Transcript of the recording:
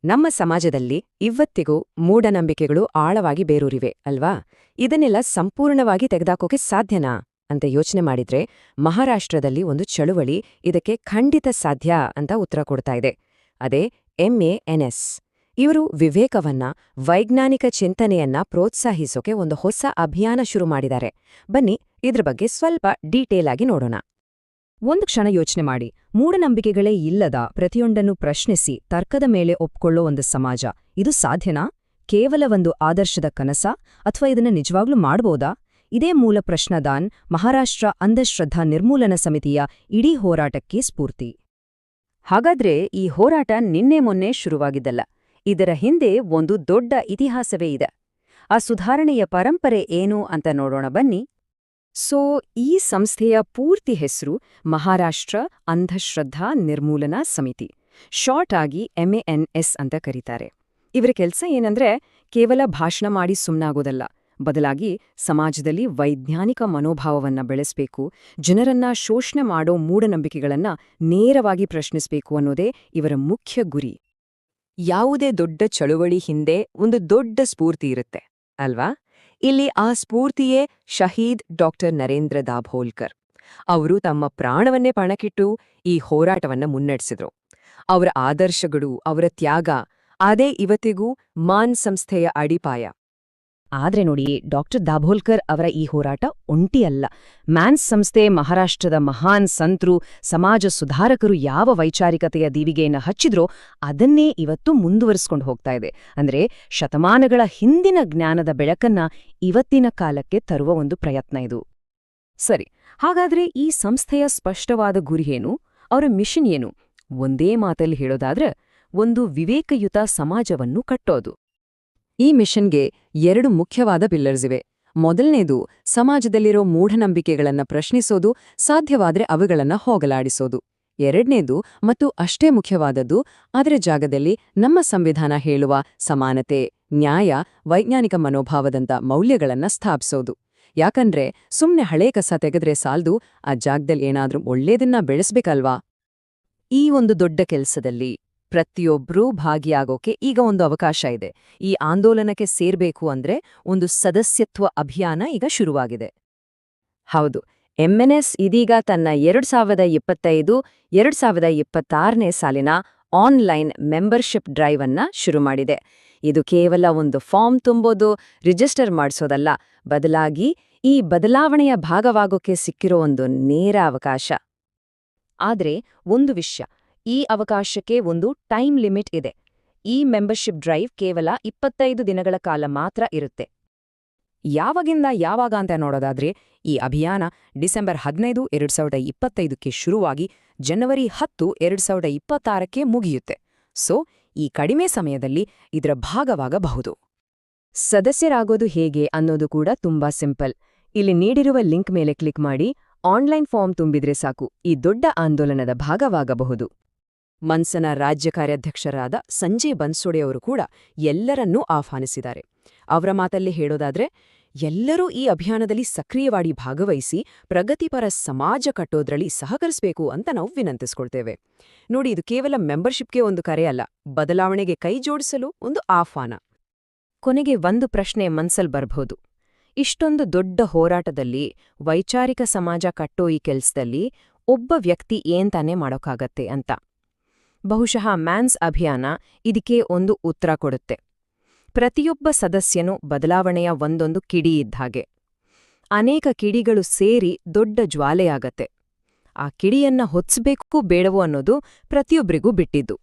ನಮ್ಮ ಸಮಾಜದಲ್ಲಿ ಇವತ್ತಿಗೂ ಮೂಢನಂಬಿಕೆಗಳು ಆಳವಾಗಿ ಬೇರೂರಿವೆ ಅಲ್ವಾ? ಇದನ್ನೆಲ್ಲ ಸಂಪೂರ್ಣವಾಗಿ ತೆಗೆದಾಕೋಕೆ ಸಾಧ್ಯನಾ ಅಂತ ಯೋಚನೆ ಮಾಡಿದ್ರೆ ಮಹಾರಾಷ್ಟ್ರದಲ್ಲಿ ಒಂದು ಚಳುವಳಿ ಇದಕ್ಕೆ ಖಂಡಿತ ಸಾಧ್ಯ ಅಂತ ಉತ್ತರ ಕೊಡ್ತಾ ಇದೆ. ಅದೇ MANS. ಇವರು ವಿವೇಕವನ್ನ, ವೈಜ್ಞಾನಿಕ ಚಿಂತನೆಯನ್ನ ಪ್ರೋತ್ಸಾಹಿಸೋಕೆ ಒಂದು ಹೊಸ ಅಭಿಯಾನ ಶುರು ಮಾಡಿದ್ದಾರೆ. ಬನ್ನಿ ಇದ್ರ ಬಗ್ಗೆ ಸ್ವಲ್ಪ ಡೀಟೇಲ್ ಆಗಿ ನೋಡೋಣ. ಒಂದು ಕ್ಷಣ ಯೋಚನೆ ಮಾಡಿ, ಮೂಢನಂಬಿಕೆಗಳೇ ಇಲ್ಲದ ಪ್ರತಿಯೊಂದನ್ನು ಪ್ರಶ್ನಿಸಿ ತರ್ಕದ ಮೇಲೆ ಒಪ್ಕೊಳ್ಳೋ ಒಂದು ಸಮಾಜ, ಇದು ಸಾಧ್ಯನಾ? ಕೇವಲ ಒಂದು ಆದರ್ಶದ ಕನಸ, ಅಥವಾ ಇದನ್ನ ನಿಜವಾಗ್ಲೂ ಮಾಡ್ಬೋದಾ? ಇದೇ ಮೂಲ ಪ್ರಶ್ನದಾನ್ ಮಹಾರಾಷ್ಟ್ರ ಅಂಧಶ್ರದ್ಧಾ ನಿರ್ಮೂಲನ ಸಮಿತಿಯ ಇಡೀ ಹೋರಾಟಕ್ಕೆ ಸ್ಫೂರ್ತಿ. ಹಾಗಾದ್ರೆ ಈ ಹೋರಾಟ ನಿನ್ನೆ ಮೊನ್ನೆ ಶುರುವಾಗಿದ್ದಲ್ಲ. ಇದರ ಹಿಂದೆ ಒಂದು ದೊಡ್ಡ ಇತಿಹಾಸವೇ ಇದೆ. ಆ ಸುಧಾರಣೆಯ ಪರಂಪರೆ ಏನು ಅಂತ ನೋಡೋಣ ಬನ್ನಿ. ಈ ಸಂಸ್ಥೆಯ ಪೂರ್ತಿ ಹೆಸರು ಮಹಾರಾಷ್ಟ್ರ ಅಂಧಶ್ರದ್ಧಾ ನಿರ್ಮೂಲನಾ ಸಮಿತಿ, ಶಾರ್ಟ್ ಆಗಿ MANS ಅಂತ ಕರೀತಾರೆ. ಇವರ ಕೆಲಸ ಏನಂದ್ರೆ ಕೇವಲ ಭಾಷಣ ಮಾಡಿ ಸುಮ್ನಾಗೋದಲ್ಲ, ಬದಲಾಗಿ ಸಮಾಜದಲ್ಲಿ ವೈಜ್ಞಾನಿಕ ಮನೋಭಾವವನ್ನ ಬೆಳೆಸಬೇಕು, ಜನರನ್ನ ಶೋಷಣೆ ಮಾಡೋ ಮೂಢನಂಬಿಕೆಗಳನ್ನ ನೇರವಾಗಿ ಪ್ರಶ್ನಿಸಬೇಕು ಅನ್ನೋದೇ ಇವರ ಮುಖ್ಯ ಗುರಿ. ಯಾವುದೇ ದೊಡ್ಡ ಚಳುವಳಿ ಹಿಂದೆ ಒಂದು ದೊಡ್ಡ ಸ್ಫೂರ್ತಿ ಇರುತ್ತೆ ಅಲ್ವಾ? ಇಲ್ಲಿ ಆ ಸ್ಫೂರ್ತಿಯೇ ಶಹೀದ್ ಡಾಕ್ಟರ್ ನರೇಂದ್ರ ದಾಭೋಲ್ಕರ್. ಅವರು ತಮ್ಮ ಪ್ರಾಣವನ್ನೇ ಪಣಕ್ಕಿಟ್ಟು ಈ ಹೋರಾಟವನ್ನ ಮುನ್ನಡೆಸಿದ್ರು. ಅವರ ಆದರ್ಶಗಳು, ಅವರ ತ್ಯಾಗ, ಅದೇ ಇವತ್ತಿಗೂ ಮಾನ್ ಸಂಸ್ಥೆಯ ಅಡಿಪಾಯ. ಆದ್ರೆ ನೋಡಿ, ಡಾಕ್ಟರ್ ದಾಭೋಲ್ಕರ್ ಅವರ ಈ ಹೋರಾಟ ಒಂಟಿಯಲ್ಲ. ಮ್ಯಾನ್ಸ್ ಸಂಸ್ಥೆ ಮಹಾರಾಷ್ಟ್ರದ ಮಹಾನ್ ಸಂತರು, ಸಮಾಜ ಸುಧಾರಕರು ಯಾವ ವೈಚಾರಿಕತೆಯ ದೀವಿಗೆಯನ್ನು ಹಚ್ಚಿದ್ರೋ ಅದನ್ನೇ ಇವತ್ತು ಮುಂದುವರಿಸ್ಕೊಂಡು ಹೋಗ್ತಾ ಇದೆ. ಅಂದ್ರೆ ಶತಮಾನಗಳ ಹಿಂದಿನ ಜ್ಞಾನದ ಬೆಳಕನ್ನ ಇವತ್ತಿನ ಕಾಲಕ್ಕೆ ತರುವ ಒಂದು ಪ್ರಯತ್ನ ಇದು. ಸರಿ, ಹಾಗಾದ್ರೆ ಈ ಸಂಸ್ಥೆಯ ಸ್ಪಷ್ಟವಾದ ಗುರಿ ಏನು? ಅವರ ಮಿಷನ್ ಏನು? ಒಂದೇ ಮಾತಲ್ಲಿ ಹೇಳೋದಾದ್ರೆ, ಒಂದು ವಿವೇಕಯುತ ಸಮಾಜವನ್ನು ಕಟ್ಟೋದು. ಈ ಮಿಷನ್ಗೆ 2 ಮುಖ್ಯವಾದ ಪಿಲ್ಲರ್ಸ್ ಇವೆ. ಮೊದಲನೇದು ಸಮಾಜದಲ್ಲಿರೋ ಮೂಢನಂಬಿಕೆಗಳನ್ನ ಪ್ರಶ್ನಿಸೋದು, ಸಾಧ್ಯವಾದ್ರೆ ಅವುಗಳನ್ನ ಹೋಗಲಾಡಿಸೋದು. ಎರಡನೇದು ಮತ್ತು ಅಷ್ಟೇ ಮುಖ್ಯವಾದದ್ದು, ಅದರ ಜಾಗದಲ್ಲಿ ನಮ್ಮ ಸಂವಿಧಾನ ಹೇಳುವ ಸಮಾನತೆ, ನ್ಯಾಯ, ವೈಜ್ಞಾನಿಕ ಮನೋಭಾವದಂಥ ಮೌಲ್ಯಗಳನ್ನ ಸ್ಥಾಪಿಸೋದು. ಯಾಕಂದ್ರೆ ಸುಮ್ನೆ ಹಳೇ ಕಸ ತೆಗೆದ್ರೆ ಸಾಲ್ದು, ಆ ಜಾಗದಲ್ಲಿ ಏನಾದ್ರೂ ಒಳ್ಳೇದನ್ನ ಬೆಳೆಸ್ಬೇಕಲ್ವಾ? ಈ ಒಂದು ದೊಡ್ಡ ಕೆಲ್ಸದಲ್ಲಿ ಪ್ರತಿಯೊಬ್ರೂ ಭಾಗಿಯಾಗೋಕೆ ಈಗ ಒಂದು ಅವಕಾಶ ಇದೆ. ಈ ಆಂದೋಲನಕ್ಕೆ ಸೇರ್ಬೇಕು ಅಂದ್ರೆ ಒಂದು ಸದಸ್ಯತ್ವ ಅಭಿಯಾನ ಈಗ ಶುರುವಾಗಿದೆ. ಹೌದು, MNS ಇದೀಗ ತನ್ನ 2025-2026ನೇ ಸಾಲಿನ ಆನ್ಲೈನ್ ಮೆಂಬರ್ಶಿಪ್ ಡ್ರೈವ್ ಅನ್ನ ಶುರು ಮಾಡಿದೆ. ಇದು ಕೇವಲ ಒಂದು ಫಾರ್ಮ್ ತುಂಬೋದು, ರಿಜಿಸ್ಟರ್ ಮಾಡಿಸೋದಲ್ಲ, ಬದಲಾಗಿ ಈ ಬದಲಾವಣೆಯ ಭಾಗವಾಗೋಕೆ ಸಿಕ್ಕಿರೋ ಒಂದು ನೇರ ಅವಕಾಶ. ಆದ್ರೆ ಒಂದು ವಿಷಯ, ಈ ಅವಕಾಶಕ್ಕೆ ಒಂದು ಟೈಮ್ ಲಿಮಿಟ್ ಇದೆ. ಈ ಮೆಂಬರ್ಶಿಪ್ ಡ್ರೈವ್ ಕೇವಲ 25 ದಿನಗಳ ಕಾಲ ಮಾತ್ರ ಇರುತ್ತೆ. ಯಾವಾಗಿಂದ ಯಾವಾಗ ಅಂತ ನೋಡೋದಾದ್ರೆ, ಈ ಅಭಿಯಾನ ಡಿಸೆಂಬರ್ 15, 2025ಕ್ಕೆ ಶುರುವಾಗಿ ಜನವರಿ 10, 2026ಕ್ಕೆ ಮುಗಿಯುತ್ತೆ. ಈ ಕಡಿಮೆ ಸಮಯದಲ್ಲಿ ಇದರ ಭಾಗವಾಗಬಹುದು. ಸದಸ್ಯರಾಗೋದು ಹೇಗೆ ಅನ್ನೋದು ಕೂಡ ತುಂಬಾ ಸಿಂಪಲ್. ಇಲ್ಲಿ ನೀಡಿರುವ ಲಿಂಕ್ ಮೇಲೆ ಕ್ಲಿಕ್ ಮಾಡಿ ಆನ್ಲೈನ್ ಫಾರ್ಮ್ ತುಂಬಿದ್ರೆ ಸಾಕು, ಈ ದೊಡ್ಡ ಆಂದೋಲನದ ಭಾಗವಾಗಬಹುದು. ಮನ್ಸನ ರಾಜ್ಯ ಕಾರ್ಯಾಧ್ಯಕ್ಷರಾದ ಸಂಜಯ್ ಬನ್ಸೋಡೆಯವರು ಕೂಡ ಎಲ್ಲರನ್ನೂ ಆಹ್ವಾನಿಸಿದ್ದಾರೆ. ಅವರ ಮಾತಲ್ಲಿ ಹೇಳೋದಾದ್ರೆ, ಎಲ್ಲರೂ ಈ ಅಭಿಯಾನದಲ್ಲಿ ಸಕ್ರಿಯವಾಗಿ ಭಾಗವಹಿಸಿ ಪ್ರಗತಿಪರ ಸಮಾಜ ಕಟ್ಟೋದ್ರಲ್ಲಿ ಸಹಕರಿಸಬೇಕು ಅಂತ ನಾವು ವಿನಂತಿಸ್ಕೊಳ್ತೇವೆ. ನೋಡಿ, ಇದು ಕೇವಲ ಮೆಂಬರ್ಶಿಪ್ಗೆ ಒಂದು ಕರೆ ಅಲ್ಲ, ಬದಲಾವಣೆಗೆ ಕೈ ಜೋಡಿಸಲು ಒಂದು ಆಹ್ವಾನ. ಕೊನೆಗೆ ಒಂದು ಪ್ರಶ್ನೆ ಮನ್ಸಲ್ ಬರ್ಬಹುದು. ಇಷ್ಟೊಂದು ದೊಡ್ಡ ಹೋರಾಟದಲ್ಲಿ, ವೈಚಾರಿಕ ಸಮಾಜ ಕಟ್ಟೋ ಈ ಕೆಲ್ಸದಲ್ಲಿ ಒಬ್ಬ ವ್ಯಕ್ತಿ ಏನ್ತಾನೆ ಮಾಡೋಕ್ಕಾಗತ್ತೆ ಅಂತ. ಬಹುಶಃ ಮ್ಯಾನ್ಸ್ ಅಭಿಯಾನ ಇದಕ್ಕೆ ಒಂದು ಉತ್ತರ ಕೊಡುತ್ತೆ. ಪ್ರತಿಯೊಬ್ಬ ಸದಸ್ಯನೂ ಬದಲಾವಣೆಯ ಒಂದೊಂದು ಕಿಡಿ ಇದ್ಹಾಗೆ. ಅನೇಕ ಕಿಡಿಗಳು ಸೇರಿ ದೊಡ್ಡ ಜ್ವಾಲೆಯಾಗತ್ತೆ. ಆ ಕಿಡಿಯನ್ನ ಹೊತ್ಸ್ಬೇಕೂ ಬೇಡವೋ ಅನ್ನೋದು ಪ್ರತಿಯೊಬ್ಬರಿಗೂ ಬಿಟ್ಟಿದ್ದು.